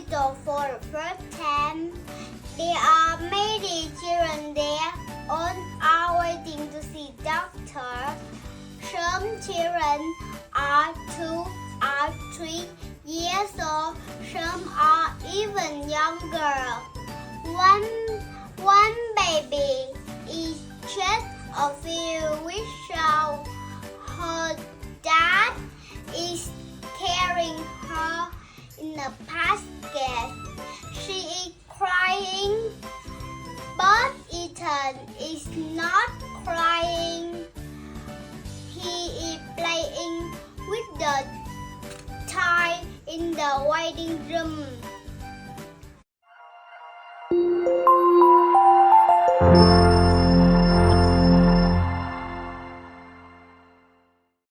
hospital for the first time. There are many children there, all are waiting to see doctor. Some children are 2 or 3 years old, some are even younger. One baby is just a few weeks old. Her dad is carrying her in a basket. She